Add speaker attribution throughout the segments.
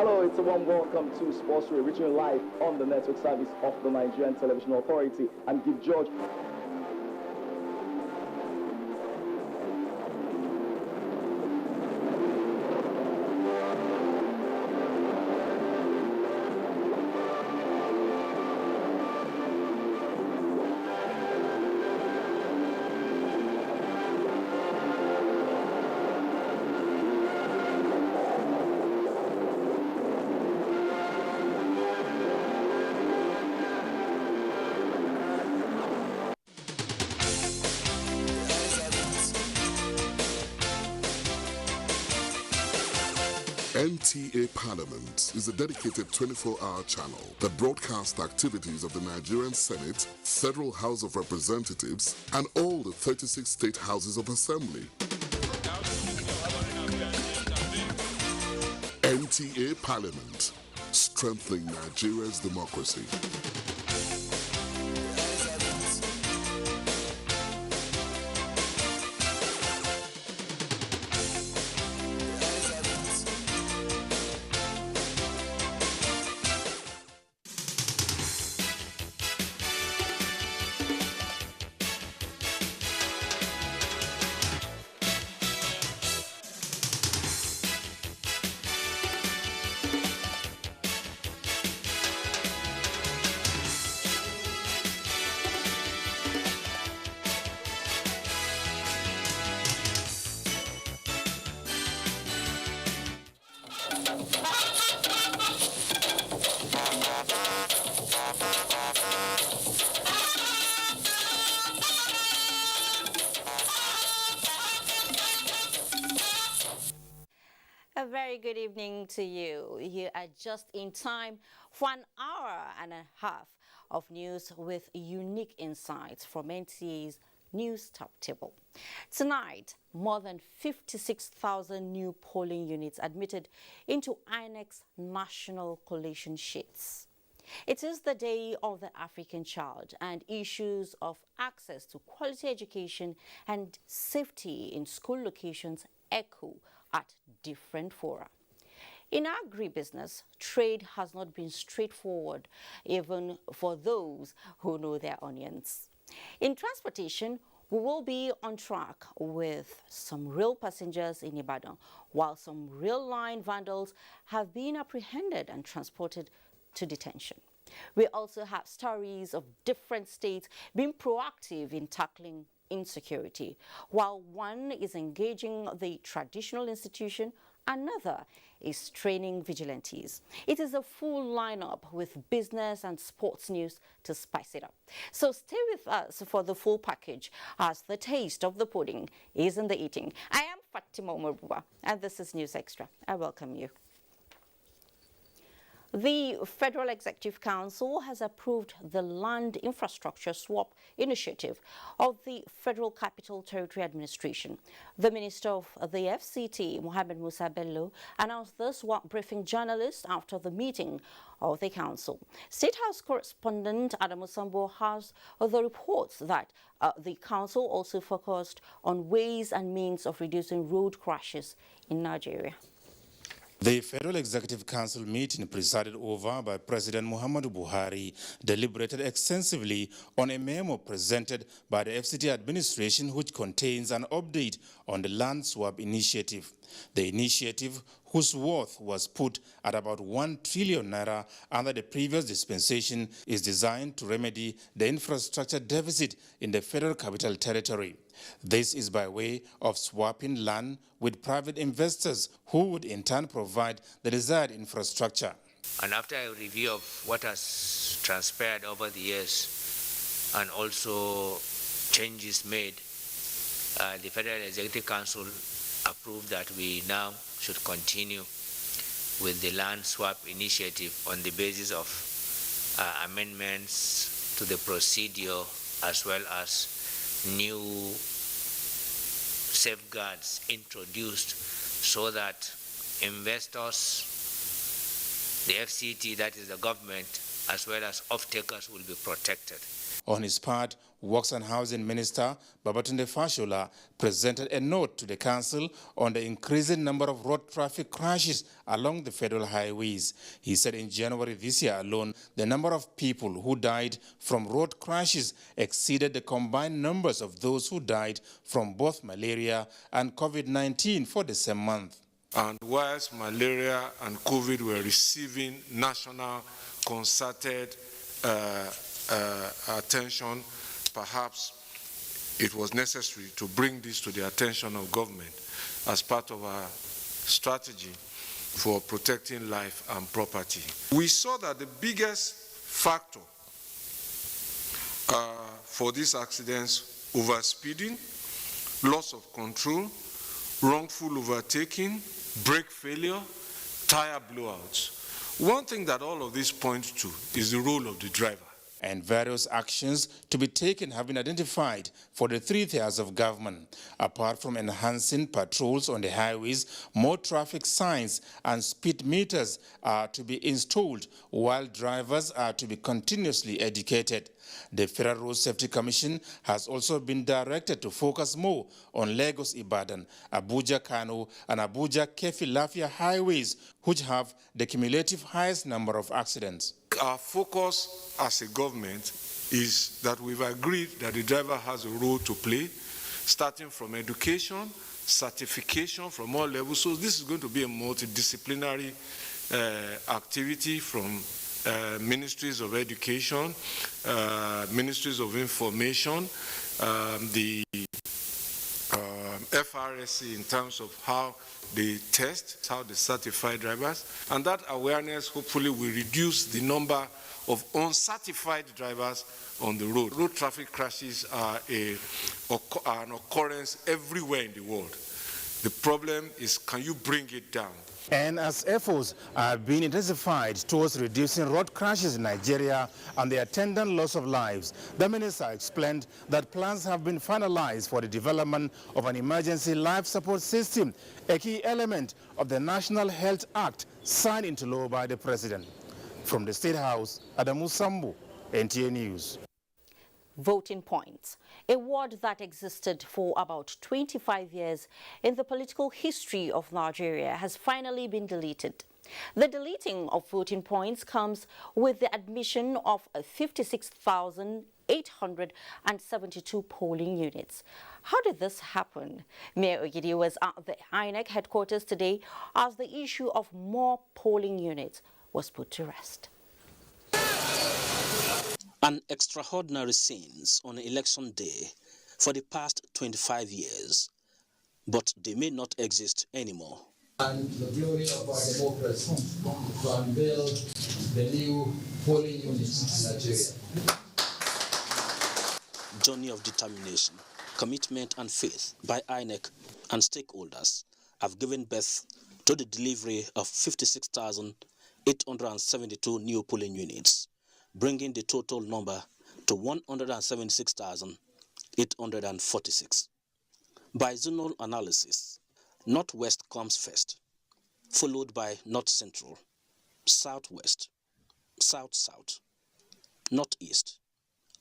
Speaker 1: Hello, it's a warm welcome to Sports Radio, reaching you live on the network service of the Nigerian Television Authority. I'm Gift George.
Speaker 2: NTA Parliament is a dedicated 24-hour channel that broadcasts the activities of the Nigerian Senate, Federal House of Representatives, and all the 36 state houses of assembly. NTA Parliament, strengthening Nigeria's democracy.
Speaker 3: A very good evening to you. You are just in time for an hour and a half of news with unique insights from NTA's News Top Table. Tonight, more than 56,000 new polling units admitted into INEC's national collation sheets. It is the Day of the African Child, and issues of access to quality education and safety in school locations echo at different fora. In agribusiness, trade has not been straightforward, even for those who know their onions. In transportation, we will be on track with some rail passengers in Ibadan, while some rail line vandals have been apprehended and transported to detention. We also have stories of different states being proactive in tackling insecurity. While one is engaging the traditional institution, another is training vigilantes. It is a full lineup with business and sports news to spice it up. So stay with us for the full package as the taste of the pudding is in the eating. I am Fatima Umaruba, and this is News Extra. I welcome you. The Federal Executive Council has approved the Land Infrastructure Swap Initiative of the Federal Capital Territory Administration. The Minister of the FCT, Mohammed Musa Bello, announced this while briefing journalists after the meeting of the Council. State House correspondent Adamu Sambo has the reports that the Council also focused on ways and means of reducing road crashes in Nigeria.
Speaker 4: The Federal Executive Council meeting, presided over by President Muhammadu Buhari, deliberated extensively on a memo presented by the FCT administration which contains an update on the land swap initiative. The initiative, whose worth was put at about 1 trillion naira under the previous dispensation, is designed to remedy the infrastructure deficit in the Federal Capital Territory. This is by way of swapping land with private investors who would in turn provide the desired infrastructure.
Speaker 5: And after a review of what has transpired over the years and also changes made, the Federal Executive Council approved that we now should continue with the land swap initiative on the basis of amendments to the procedure as well as new safeguards introduced so that investors, the FCT, that is the government, as well as off-takers will be protected.
Speaker 4: On his part, Works and Housing Minister Babatunde Fashola presented a note to the council on the increasing number of road traffic crashes along the federal highways. He said in January this year alone, the number of people who died from road crashes exceeded the combined numbers of those who died from both malaria and COVID-19 for the same month.
Speaker 6: And whilst malaria and COVID were receiving national concerted attention, perhaps it was necessary to bring this to the attention of government as part of our strategy for protecting life and property. We saw that the biggest factor for these accidents: overspeeding, loss of control, wrongful overtaking, brake failure, tire blowouts. One thing that all of this points to is the role of the driver.
Speaker 4: And various actions to be taken have been identified for the 3 tiers of government. Apart from enhancing patrols on the highways, more traffic signs and speed meters are to be installed, while drivers are to be continuously educated. The Federal Road Safety Commission has also been directed to focus more on Lagos-Ibadan, Abuja-Kano and Abuja-Kefi-Lafia highways, which have the cumulative highest number of accidents.
Speaker 6: Our focus as a government is that we've agreed that the driver has a role to play, starting from education, certification from all levels. So this is going to be a multidisciplinary activity from ministries of education, ministries of information, the FRSC in terms of how they test, how they certify drivers, and that awareness hopefully will reduce the number of uncertified drivers on the road. Road traffic crashes are an occurrence everywhere in the world. The problem is, can you bring it down?
Speaker 4: And as efforts are being intensified towards reducing road crashes in Nigeria and the attendant loss of lives, the minister explained that plans have been finalized for the development of an emergency life support system, a key element of the National Health Act signed into law by the president. From the State House, Adamu Sambu, NTA News.
Speaker 3: Voting points, a word that existed for about 25 years in the political history of Nigeria, has finally been deleted. The deleting of voting points comes with the admission of 56,872 polling units. How did this happen? Mayor Ogidi was at the INEC headquarters today as the issue of more polling units was put to rest.
Speaker 7: An extraordinary scenes on election day for the past 25 years, but they may not exist anymore.
Speaker 8: And the glory of our democracy to unveil the new polling units in Nigeria.
Speaker 7: Journey of determination, commitment and faith by INEC and stakeholders have given birth to the delivery of 56,872 new polling units, bringing the total number to 176,846. By zonal analysis, Northwest comes first, followed by North Central, Southwest, South-South, Northeast,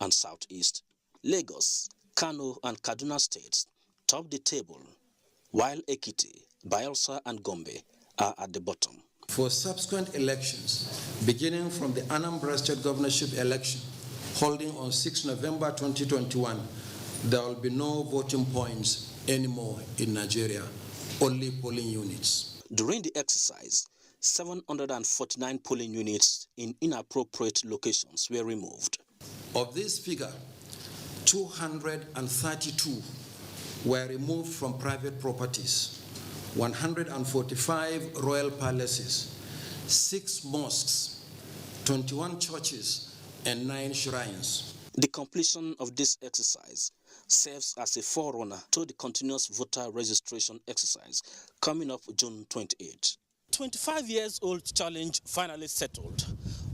Speaker 7: and Southeast. Lagos, Kano, and Kaduna states top the table, while Ekiti, Bayelsa, and Gombe are at the bottom.
Speaker 8: For subsequent elections, beginning from the Anambra State Governorship election, holding on 6 November 2021, there will be no voting points anymore in Nigeria, only polling units.
Speaker 7: During the exercise, 749 polling units in inappropriate locations were removed.
Speaker 8: Of this figure, 232 were removed from private properties, 145 royal palaces, 6 mosques, 21 churches, and 9 shrines.
Speaker 7: The completion of this exercise serves as a forerunner to the continuous voter registration exercise coming up June 28.
Speaker 9: 25-years-old challenge finally settled.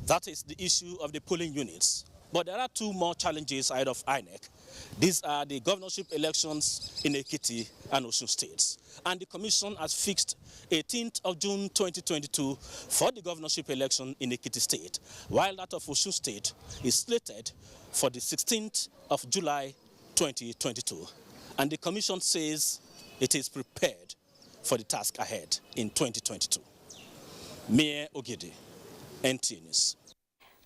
Speaker 9: That is the issue of the polling units. But there are 2 more challenges ahead of INEC. These are the governorship elections in Ekiti and Osun states. And the commission has fixed 18th of June 2022 for the governorship election in Ekiti state, while that of Osun state is slated for the 16th of July 2022. And the commission says it is prepared for the task ahead in 2022. Mayor Ogidi, NTA News.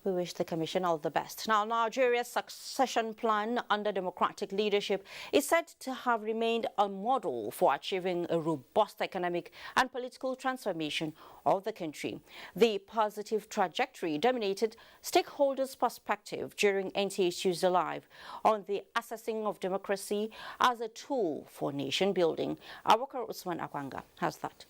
Speaker 3: We wish the Commission all the best. Now, Nigeria's succession plan under democratic leadership is said to have remained a model for achieving a robust economic and political transformation of the country. The positive trajectory dominated stakeholders' perspective during NTA Tuesday Live on the assessing of democracy as a tool for nation building. Abubakar Usman Akwanga has that.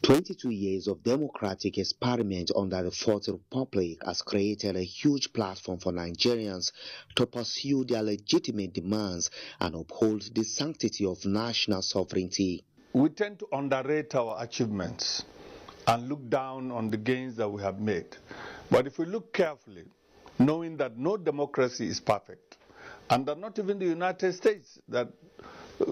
Speaker 10: 22 years of democratic experiment under the Fourth Republic has created a huge platform for Nigerians to pursue their legitimate demands and uphold the sanctity of national sovereignty.
Speaker 11: We tend to underrate our achievements and look down on the gains that we have made. But if we look carefully, knowing that no democracy is perfect, and that not even the United States that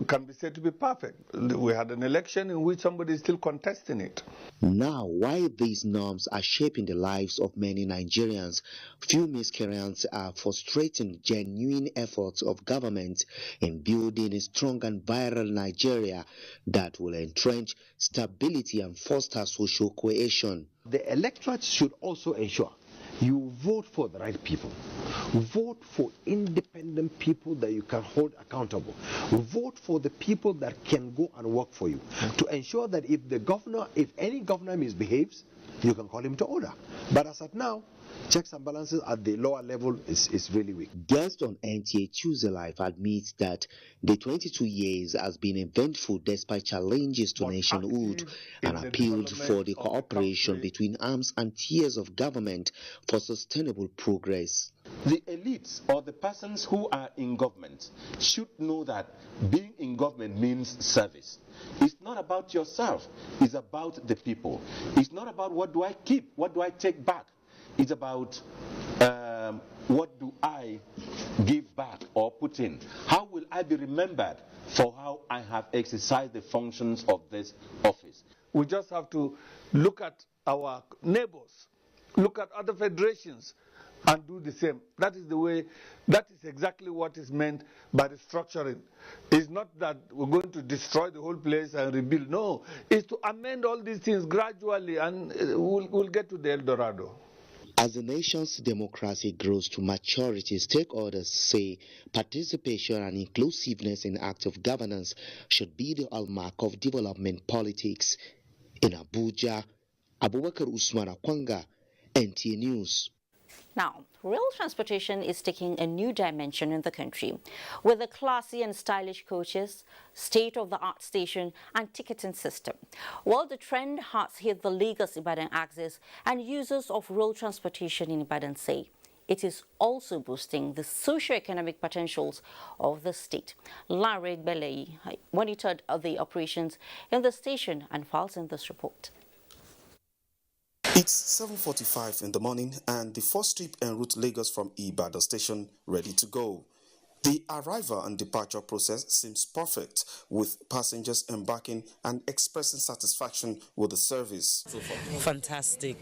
Speaker 11: can be said to be perfect. We had an election in which somebody is still contesting it.
Speaker 10: Now, while these norms are shaping the lives of many Nigerians, few miscreants are frustrating genuine efforts of government in building a strong and viral Nigeria that will entrench stability and foster social cohesion.
Speaker 12: The electorate should also ensure you vote for the right people. Vote for independent people that you can hold accountable. Vote for the people that can go and work for you. To ensure that if any governor misbehaves, you can call him to order. But as of now, checks and balances at the lower level is really weak.
Speaker 10: Guest on NTA Tuesday Live admits that the 22 years has been eventful despite challenges to nationhood and appealed for the cooperation between arms and tiers of government for sustainable progress.
Speaker 13: The elites or the persons who are in government should know that being in government means service. It's not about yourself, it's about the people. It's not about what do I keep, what do I take back. It's about what do I give back or put in? How will I be remembered for how I have exercised the functions of this office?
Speaker 11: We just have to look at our neighbors, look at other federations, and do the same. That is the way, that is exactly what is meant by the structuring. It's not that we're going to destroy the whole place and rebuild. No, it's to amend all these things gradually, and we'll get to the El Dorado.
Speaker 10: As the nation's democracy grows to maturity, stakeholders say participation and inclusiveness in active governance should be the hallmark of development politics. In Abuja, Abubakar Usman Akwanga, NTA News.
Speaker 3: Now, rail transportation is taking a new dimension in the country, with the classy and stylish coaches, state-of-the-art station and ticketing system. While the trend has hit the Lagos-Ibadan axis, and users of rail transportation in Ibadan say it is also boosting the socio-economic potentials of the state. Larry Belay monitored the operations in the station and files in this report.
Speaker 14: It's 7:45 in the morning and the first trip en route Lagos from Ibadan station ready to go. The arrival and departure process seems perfect, with passengers embarking and expressing satisfaction with the service.
Speaker 15: Fantastic.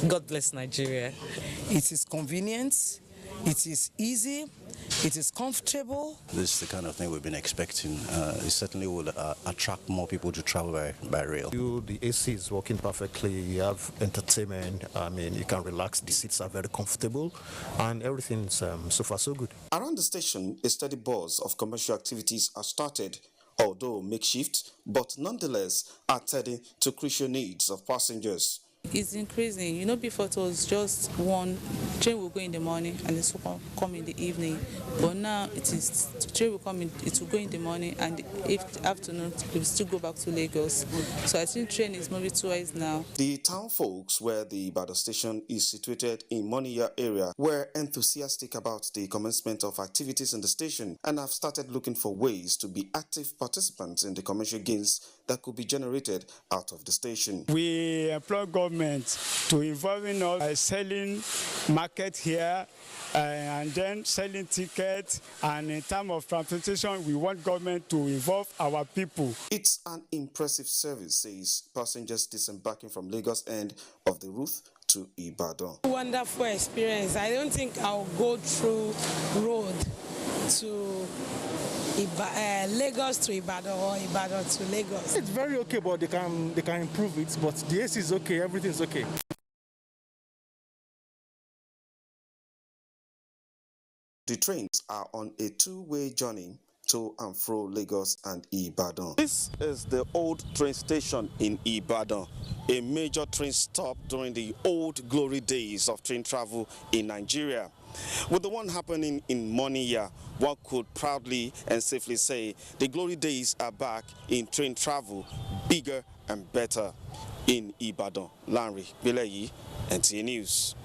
Speaker 15: God bless Nigeria. It is convenient, it is easy, it is comfortable.
Speaker 16: This is the kind of thing we've been expecting. It certainly will attract more people to travel by rail.
Speaker 17: The AC is working perfectly. You have entertainment. I mean, you can relax. The seats are very comfortable, and everything's so far so good.
Speaker 14: Around the station, a steady buzz of commercial activities are started, although makeshift, but nonetheless attending to crucial needs of passengers.
Speaker 18: It's increasing. You know, before it was just one train will go in the morning and the second will come in the evening. But now it is train will come in, it will go in the morning, and if the afternoon it will still go back to Lagos. So I think train is moving twice now.
Speaker 14: The town folks, where the Ibadan station is situated in Moniya area, were enthusiastic about the commencement of activities in the station and have started looking for ways to be active participants in the commercial gains that could be generated out of the station.
Speaker 19: We employ government to involve in us selling market here and then selling tickets, and in terms of transportation, we want government to involve our people.
Speaker 14: It's an impressive service, says passengers disembarking from Lagos end of the route to Ibadan.
Speaker 15: Wonderful experience. I don't think I'll go through road to Lagos to Ibadan or Ibadan to Lagos.
Speaker 20: It's very okay, but they can improve it. But the AC is okay, everything's okay.
Speaker 14: The trains are on a two-way journey to and fro Lagos and Ibadan. This is the old train station in Ibadan, a major train stop during the old glory days of train travel in Nigeria. With the one happening in Moniya, one could proudly and safely say the glory days are back in train travel, bigger and better in Ibadan. Larry Bileyi, NTA News.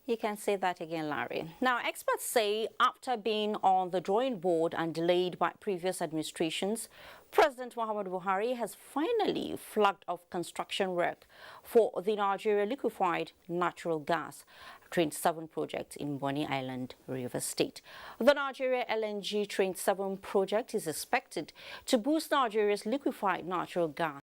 Speaker 3: You can say that again, Larry. Now, experts say after being on the drawing board and delayed by previous administrations, President Muhammadu Buhari has finally flagged off construction work for the Nigeria liquefied natural gas Train 7 project in Bonny Island, Rivers State. The Nigeria LNG Train 7 project is expected to boost Nigeria's liquefied natural gas.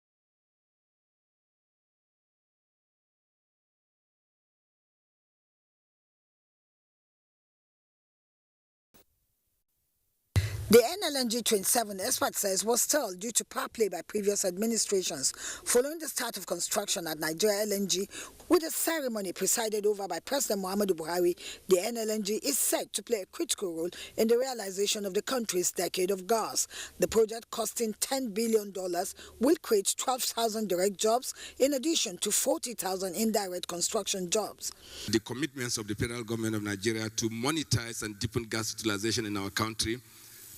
Speaker 21: The NLNG Train 7, expert says, was stalled due to poor play by previous administrations following the start of construction at Nigeria LNG. With a ceremony presided over by President Muhammadu Buhari, the NLNG is set to play a critical role in the realization of the country's decade of gas. The project, costing $10 billion, will create 12,000 direct jobs in addition to 40,000 indirect construction jobs.
Speaker 22: The commitments of the federal government of Nigeria to monetize and deepen gas utilization in our country,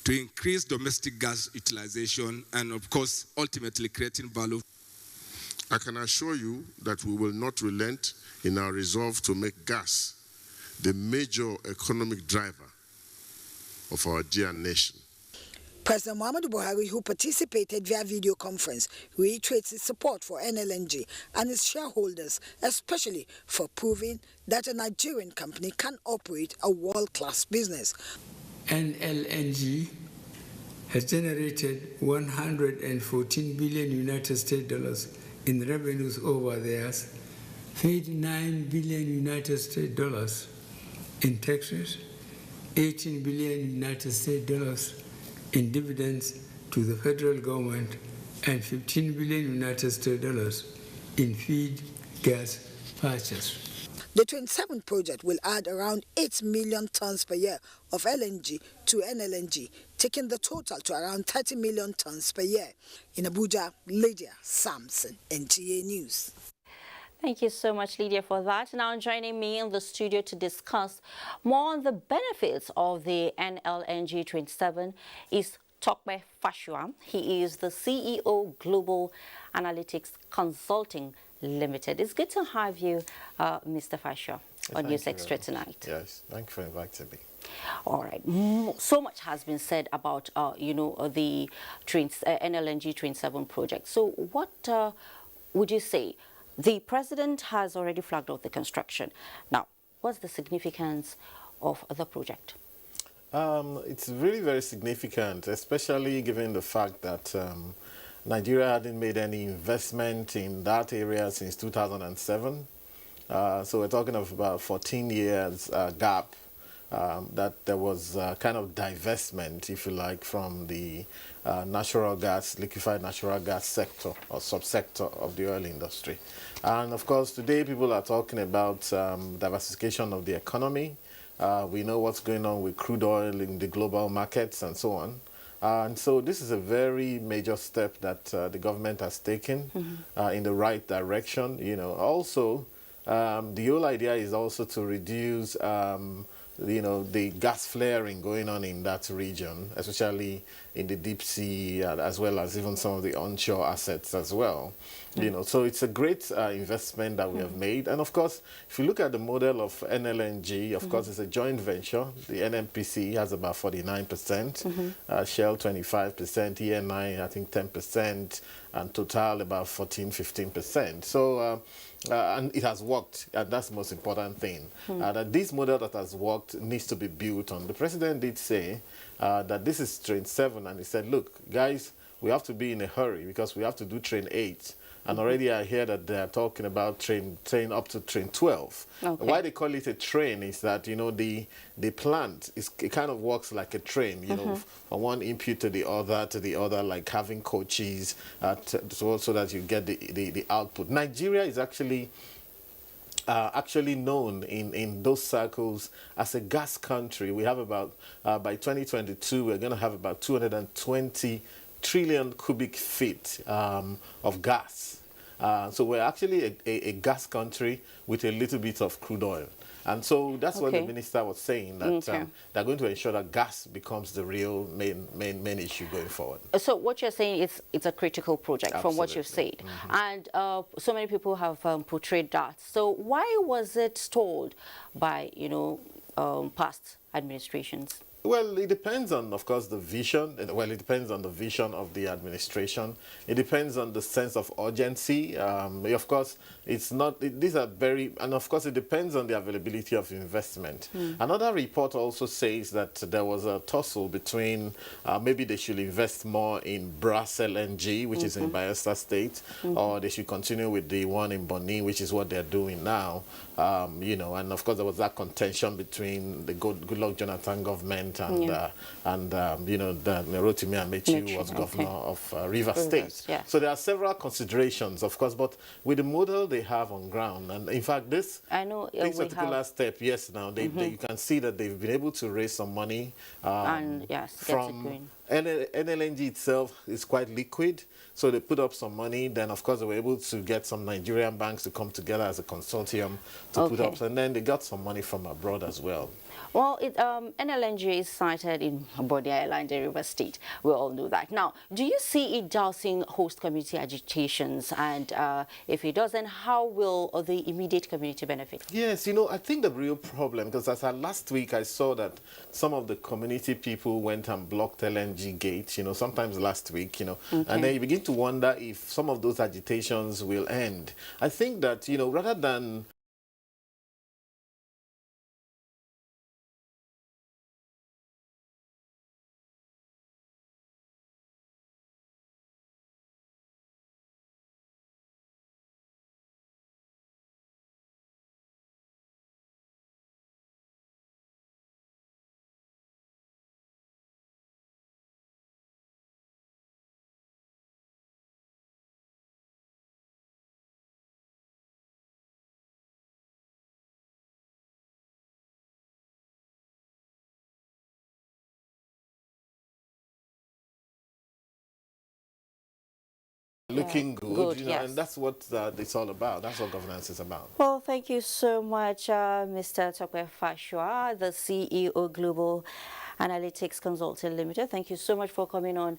Speaker 22: to increase domestic gas utilization, and of course, ultimately creating value.
Speaker 2: I can assure you that we will not relent in our resolve to make gas the major economic driver of our dear nation.
Speaker 21: President Muhammadu Buhari, who participated via video conference, reiterates his support for NLNG and its shareholders, especially for proving that a Nigerian company can operate a world-class business.
Speaker 23: NLNG has generated 114 billion United States dollars in revenues over the years, 39 billion United States dollars in taxes, 18 billion United States dollars in dividends to the federal government, and 15 billion United States dollars in feed gas purchase.
Speaker 21: The Train 7 project will add around 8 million tons per year of LNG to NLNG, taking the total to around 30 million tons per year. In Abuja, Lydia Sampson, NTA News.
Speaker 3: Thank you so much, Lydia, for that. Now joining me in the studio to discuss more on the benefits of the NLNG Train 7 is Tokbe Fashua. He is the CEO Global Analytics Consulting Limited. It's good to have you, Mr. Fashua, on News Extra tonight.
Speaker 24: Yes, thank you for inviting me.
Speaker 3: All right. So much has been said about, the NLNG Train 7 project. So what would you say? The president has already flagged off the construction. Now, what's the significance of the project?
Speaker 24: It's really very significant, especially given the fact that Nigeria hadn't made any investment in that area since 2007. So we're talking of about 14 years gap that there was kind of divestment, if you like, from the natural gas, liquefied natural gas sector or subsector of the oil industry. And of course, today people are talking about diversification of the economy. We know what's going on with crude oil in the global markets and so on. And so this is a very major step that the government has taken in the right direction. You know, also the whole idea is also to reduce the gas flaring going on in that region, especially in the deep sea, as well as even some of the onshore assets as well. You know, so it's a great investment that we have made. And of course, if you look at the model of NLNG, of course, it's a joint venture. The NNPC has about 49%, Shell 25%, ENI, I think 10%, and Total about 14-15%. So and it has worked, and that's the most important thing. That this model that has worked needs to be built on. The president did say that this is train 7, and he said, look, guys, we have to be in a hurry because we have to do train 8. And already I hear that they are talking about train up to train 12.
Speaker 3: Okay.
Speaker 24: Why they call it a train is that, you know, the plant, it kind of works like a train, you know, from one input to the other, like having coaches so that you get the output. Nigeria is actually known in those circles as a gas country. We have about, by 2022, we're going to have about 220 trillion cubic feet of gas. So we're actually a gas country with a little bit of crude oil. And so that's what the minister was saying, that they're going to ensure that gas becomes the real main issue going forward.
Speaker 3: So what you're saying is it's a critical project. Absolutely. From what you've said. And so many people have portrayed that. So why was it stalled by, you know, past administrations?
Speaker 24: Well, it depends on, of course, the vision. Well, it depends on the vision of the administration. It depends on the sense of urgency. Of course, it's not, these are very, and of course, it depends on the availability of investment. Another report also says that there was a tussle between maybe they should invest more in Brass LNG, which is in Bayelsa State, or they should continue with the one in Bonny, which is what they're doing now. You know, and of course, there was that contention between the Goodluck Jonathan government and you know, the Rotimi Amechi was governor of Rivers State.
Speaker 3: Yeah.
Speaker 24: So there are several considerations, of course, but with the model they have on ground, and in fact, this particular step, yes, now you can see that they've been able to raise some money
Speaker 3: and
Speaker 24: from NLNG itself is quite liquid, so they put up some money. Then, of course, they were able to get some Nigerian banks to come together as a consortium to put up, and then they got some money from abroad as well.
Speaker 3: Well, NLNG is sited in Bonny Island, River State. We all know that. Now, do you see it dousing host community agitations? And if it doesn't, how will the immediate community benefit? Yes, you know, I think the real problem, because as last week I saw that some of the community people went and blocked LNG gates, you know, sometimes last week, you know, and then you begin to wonder if some of those agitations will end. I think that, you know, rather than looking good, you know, and that's what it's all about. That's what governance is about. Well, thank you so much, Mr. Tokwe Fashua, the CEO Global Analytics Consulting Limited. Thank you so much for coming on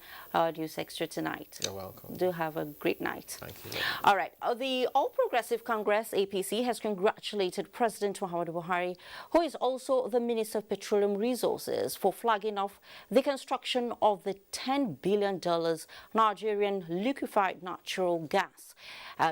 Speaker 3: News Extra tonight. You're welcome. Do have a great night. Thank you. All right. The All Progressive Congress, APC, has congratulated President Muhammadu Buhari, who is also the Minister of Petroleum Resources, for flagging off the construction of the $10 billion Nigerian liquefied natural gas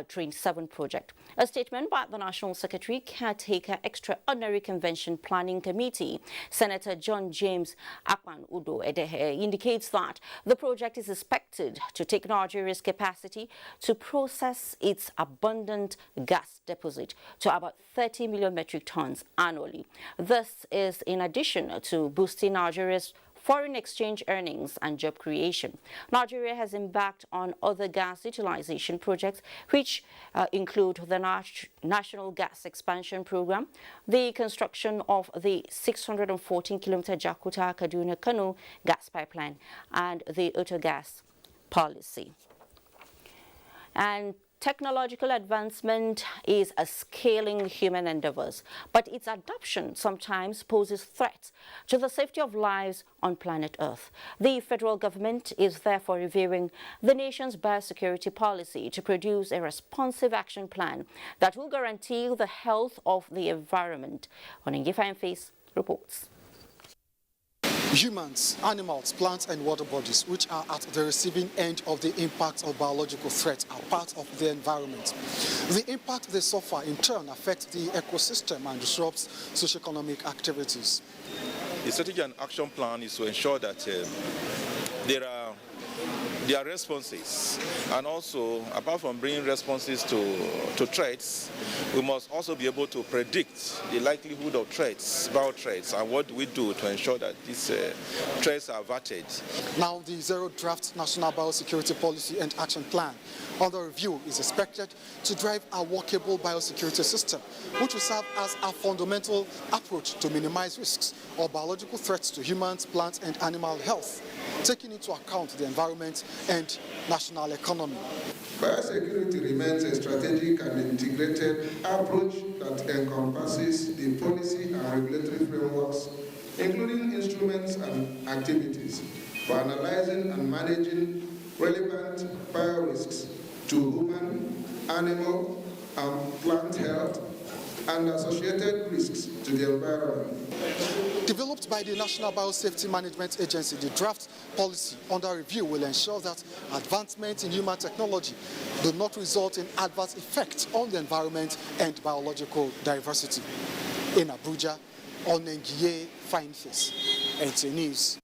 Speaker 3: Train 7 project. A statement by the National Secretary, Caretaker Extraordinary Convention Planning Committee, Senator John James Akpan Udo Edehe, indicates that the project is expected to take Nigeria's capacity to process its abundant gas deposit to about 30 million metric tons annually. This is in addition to boosting Nigeria's foreign exchange earnings and job creation. Nigeria has embarked on other gas utilization projects, which include the National Gas Expansion Program, the construction of the 614-kilometer Jakarta-Kaduna-Kano gas pipeline, and the Autogas policy. And technological advancement is a scaling human endeavors, but its adoption sometimes poses threats to the safety of lives on planet Earth. The federal government is therefore reviewing the nation's biosecurity policy to produce a responsive action plan that will guarantee the health of the environment. Onengifa Face reports.
Speaker 1: Humans, animals, plants and water bodies which are at the receiving end of the impact of biological threats are part of the environment. The impact they suffer in turn affects the ecosystem and disrupts socioeconomic activities.
Speaker 4: The strategy and action plan is to ensure that there are responses, and also apart from bringing responses to threats, we must also be able to predict the likelihood of threats, bio threats, and what do we do to ensure that these threats are averted.
Speaker 1: Now the Zero Draft National Biosecurity Policy and Action Plan under review is expected to drive a workable biosecurity system, which will serve as a fundamental approach to minimize risks of biological threats to humans, plants and animal health, taking into account the environment and national economy.
Speaker 5: Biosecurity remains a strategic and integrated approach that encompasses the policy and regulatory frameworks, including instruments and activities, for analyzing and managing relevant biorisks to human, animal, and plant health and associated risks to the environment.
Speaker 1: Developed by the National Biosafety Management Agency, the draft policy under review will ensure that advancements in human technology do not result in adverse effects on the environment and biological diversity. In Abuja, Onengiye Fineface, NTA News.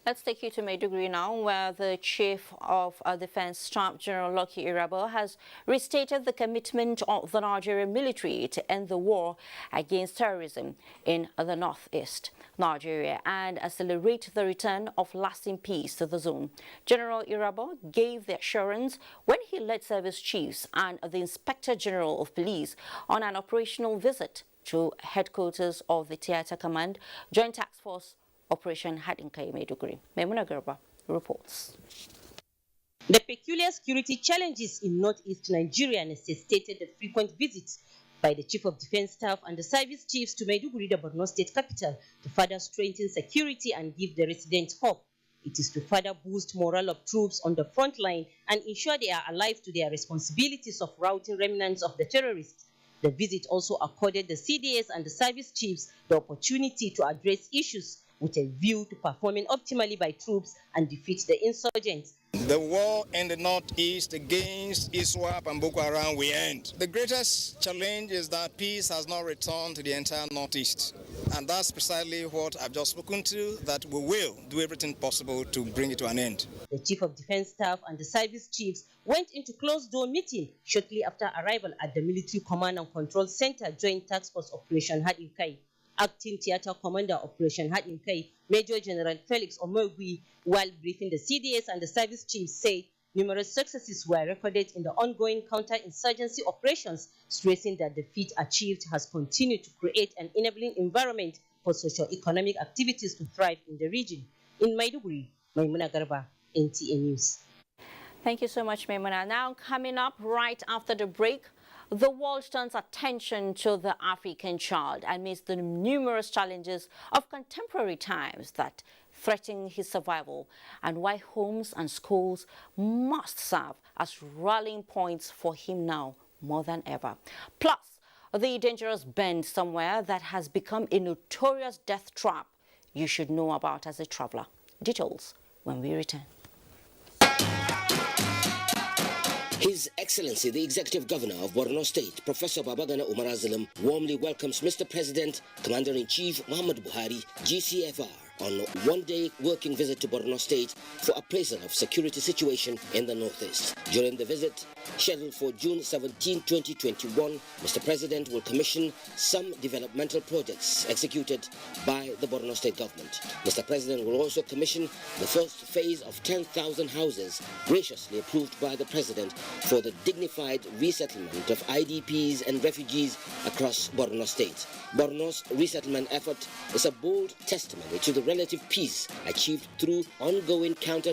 Speaker 3: Let's take you to Maiduguri now, where the Chief of Defense Staff, General Lucky Irabo, has restated the commitment of the Nigerian military to end the war against terrorism in the northeast Nigeria and accelerate the return of lasting peace to the zone. General Irabo gave the assurance when he led service chiefs and the Inspector General of Police on an operational visit to headquarters of the Theatre Command Joint Task Force Operation Hadinkai Maiduguri. Memuna Garba reports.
Speaker 6: The peculiar security challenges in northeast Nigeria necessitated the frequent visits by the Chief of Defense Staff and the service chiefs to Maiduguri, the Borno state capital, to further strengthen security and give the residents hope. It is to further boost morale of troops on the front line and ensure they are alive to their responsibilities of routing remnants of the terrorists. The visit also accorded the CDS and the service chiefs the opportunity to address issues with a view to performing optimally by troops and defeat the insurgents.
Speaker 25: The war in the northeast against ISWAP and Boko Haram will end. The greatest challenge is that peace has not returned to the entire northeast. And that's precisely what I've just spoken to, that we will do everything possible to bring it to an end.
Speaker 6: The Chief of Defense Staff and the service chiefs went into closed-door meeting shortly after arrival at the Military Command and Control Center Joint Task Force Operation Hadinkai. Acting Theatre Commander Operation Hadinkai, Major General Felix Omogui, while briefing the CDS and the service chiefs, said numerous successes were recorded in the ongoing counter-insurgency operations, stressing that the feat achieved has continued to create an enabling environment for socio-economic activities to thrive in the region. In Maiduguri, Maimuna Garba, NTA News.
Speaker 3: Thank you so much, Maimuna. Now, coming up right after the break, the world turns attention to the African child amidst the numerous challenges of contemporary times that threaten his survival, and why homes and schools must serve as rallying points for him now more than ever. Plus, the dangerous bend somewhere that has become a notorious death trap you should know about as a traveler. Details when we return.
Speaker 26: His Excellency, the Executive Governor of Borno State, Professor Babagana Umar Azulum, warmly welcomes Mr. President, Commander-in-Chief Muhammadu Buhari, GCFR, on a one-day working visit to Borno State for appraisal of security situation in the northeast. During the visit, scheduled for June 17, 2021, Mr. President will commission some developmental projects executed by the Borno State government. Mr. President will also commission the first phase of 10,000 houses graciously approved by the President for the dignified resettlement of IDPs and refugees across Borno State. Borno's resettlement effort is a bold testimony to the relative peace achieved through ongoing counter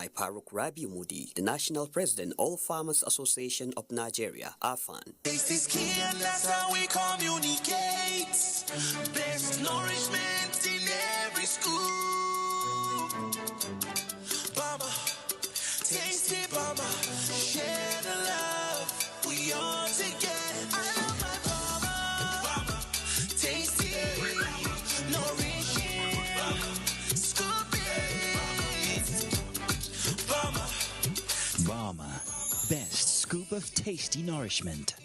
Speaker 7: by Faruk Rabi Mudi, the National President, All Farmers Association of Nigeria, AFAN.
Speaker 8: Taste is key and that's how we communicate. Best nourishment in every school. Mama, tasty mama, share the love we all together. I love my mama. Mama, tasty, nourishing, scoop it. Mama.
Speaker 9: Mama, best scoop of tasty nourishment.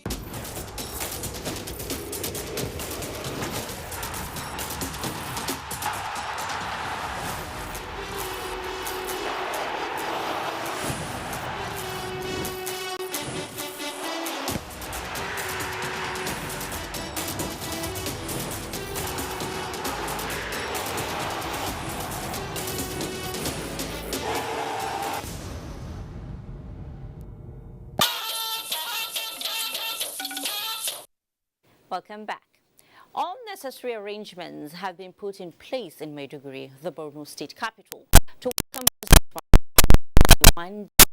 Speaker 3: Welcome back. All necessary arrangements have been put in place in Maiduguri, the Borno state capital, to welcome visitors for 1 day